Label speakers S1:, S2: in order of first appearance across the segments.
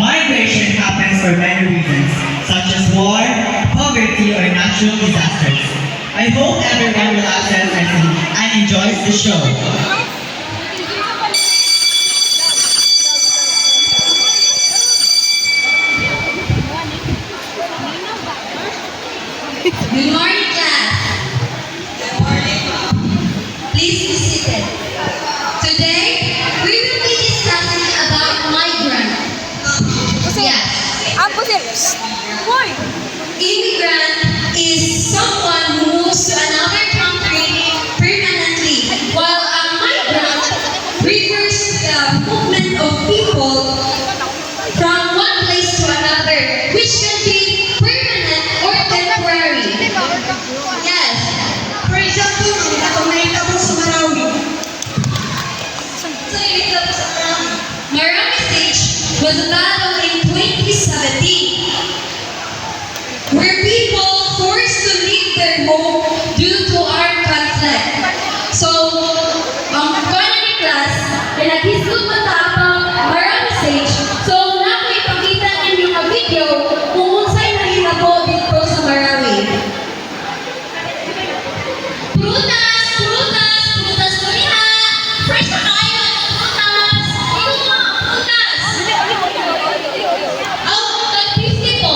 S1: Migration happens for many reasons, such as war, poverty, or natural disasters. I hope everyone relaxes and enjoys the show.
S2: Good morning, class. Good morning. Please be seated. Today, we will be discussing about migrant. Yes. Immigrant is someone who moves to another country permanently, while a migrant refers to the movement of people from one place to another, which can be permanent or temporary. Yes. For example, ako naitabo sa Marawi. Marawi Siege was a battle in 2017 where people forced to leave their home due to armed conflict. So, ang economy class, pinag-hisgot mo tapang Marawi Siege. So, ipakita ninyo ang video kung unsay nahitabo dito sa Marawi. Prutas! Prutas! Prutas ko niya! Fresh na kayo! Prutas! Ito mo! Prutas! Tag-50 po!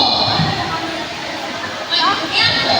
S2: Yan po!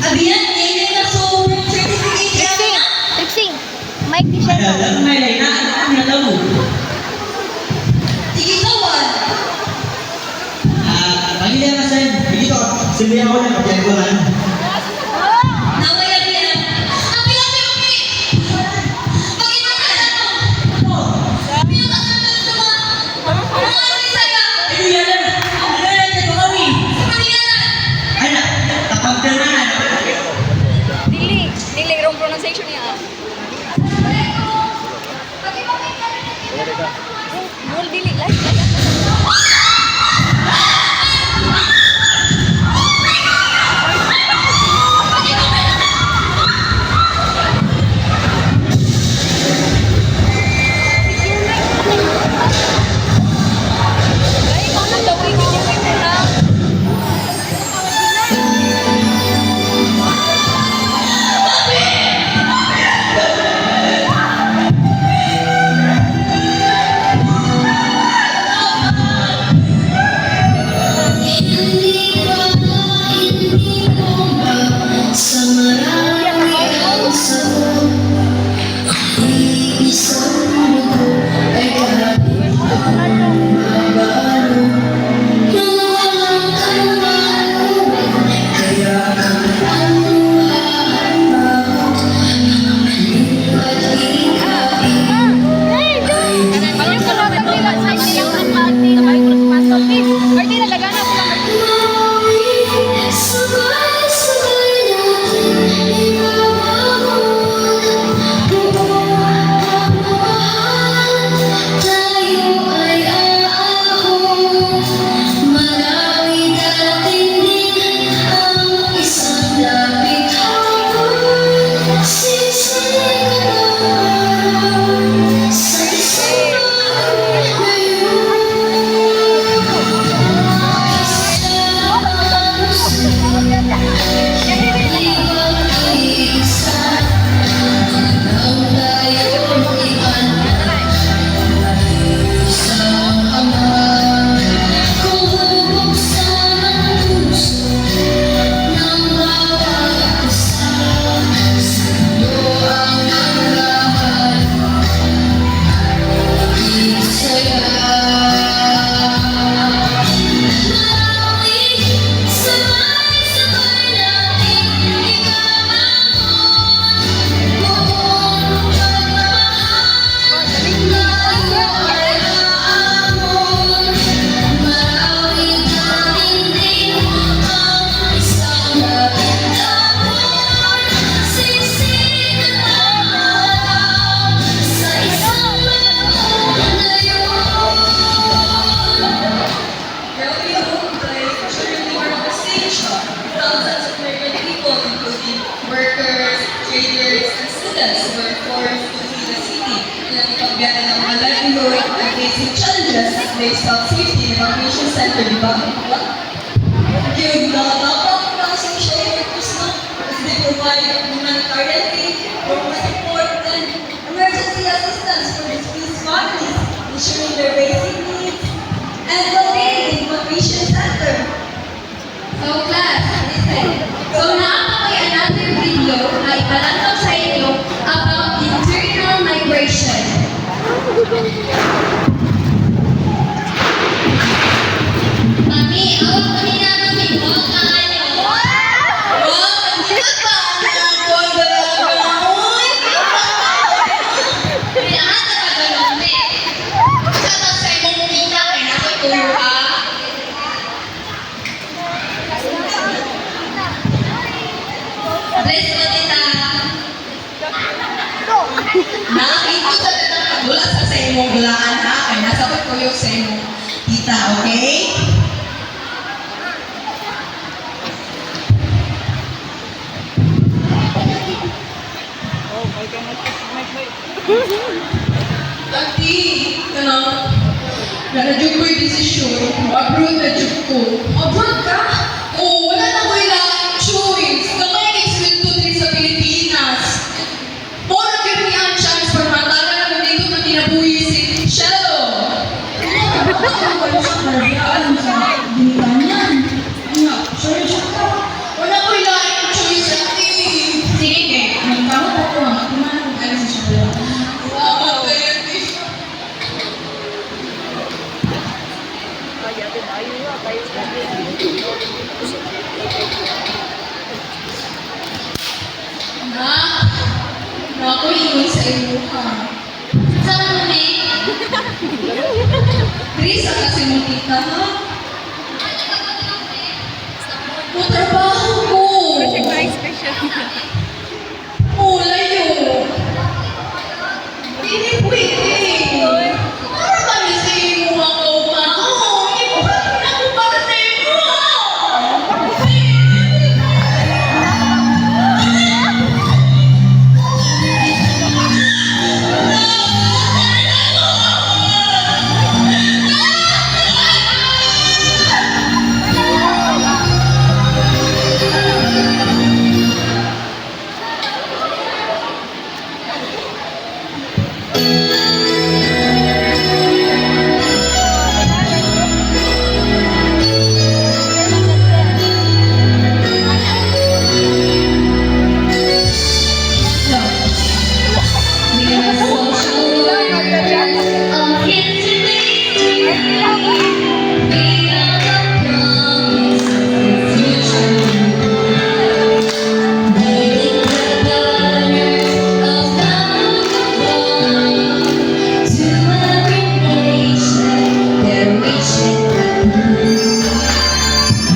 S2: Abiyan, ngayon na sobrang certificate yan na.
S3: Trixie, Mike di siya.
S1: Alam mo, may na, alam mo.
S2: Sige, kawan.
S1: Pagi dia masan, begitu. Sembilan orang perjalanan.
S2: Naway abiyan. Api. Bagaimana ano? Abiyan ang naman sa mga ano saya.
S1: Ayo ya, ada yang ke kami.
S2: Bagaimana?
S1: Ada, tapang tenan.
S3: Dili, wrong pronunciation niya. Mul dili, like.
S4: Europeans were forced to flee the city. Ilang ipagbiyahe ng mga livelihood and facing challenges based on safety and evacuation center, di ba? Yung dapat na associated with no, as they provide humanitarian aid, program support, and emergency assistance for displaced families, ensuring their basic needs, and well-being in evacuation center.
S2: So class, listen. So naakakoy another video na ipalantaw sa inyo about internal migration. Mami, awak kami na kami. Huwag ka kayo.
S4: Wow, nandito pa ang mga dalaga.
S2: Kailangan na pagano'n eh.
S4: Sa sa imong kita, kaya nakatuyo ka.
S2: Bless mo tita.
S4: Nakakito sa tatang pagulat sa imong gulaan ha, kaya nasa pagtuyo sa imong tita, okay? Ati, nanadyo ko yung desisyon, abroad na dyo ko.
S2: Abroad ka?
S4: Oo, wala na ko ilang choice. Gamay nag-sweldo din sa Pilipinas. Mora gyud ni ang chance para matala na mo dito na kinabuhi si Shelo. Wala ko ilang choice ati.
S2: Sige, magkakaroon ako. Magkumahan ko sa Shelo.
S4: Salamat kayo, ati. Na ako ingon sa iyo ha.
S2: Saan mo eh?
S4: Chris, ang kasi mo tita ha? Trabaho ko. Oh, layo. Hindi pwede. Para kami sa iyo ang kaupahan. Hindi ko pwede na ako para sa iyo.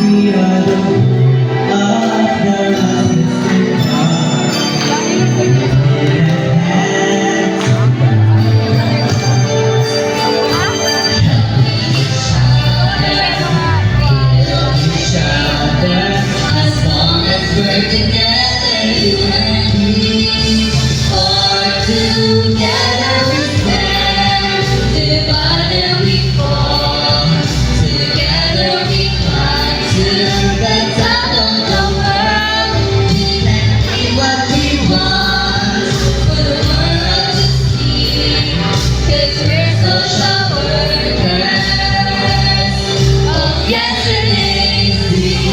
S1: We are the of the
S4: As long as we're together, you and me, or together we stand, divided we fall, together we climb to the top of the world. We can be what we want for the world to see, 'cause we're social workers of yesterday's dream.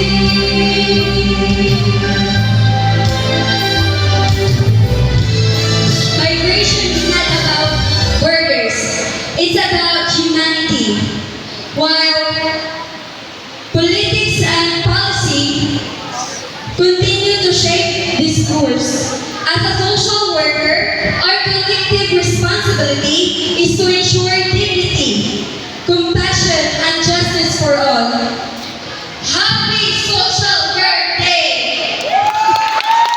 S2: Migration is not about borders. It's about humanity. While politics and policy continue to shape this course, as a social worker, our collective responsibility is to ensure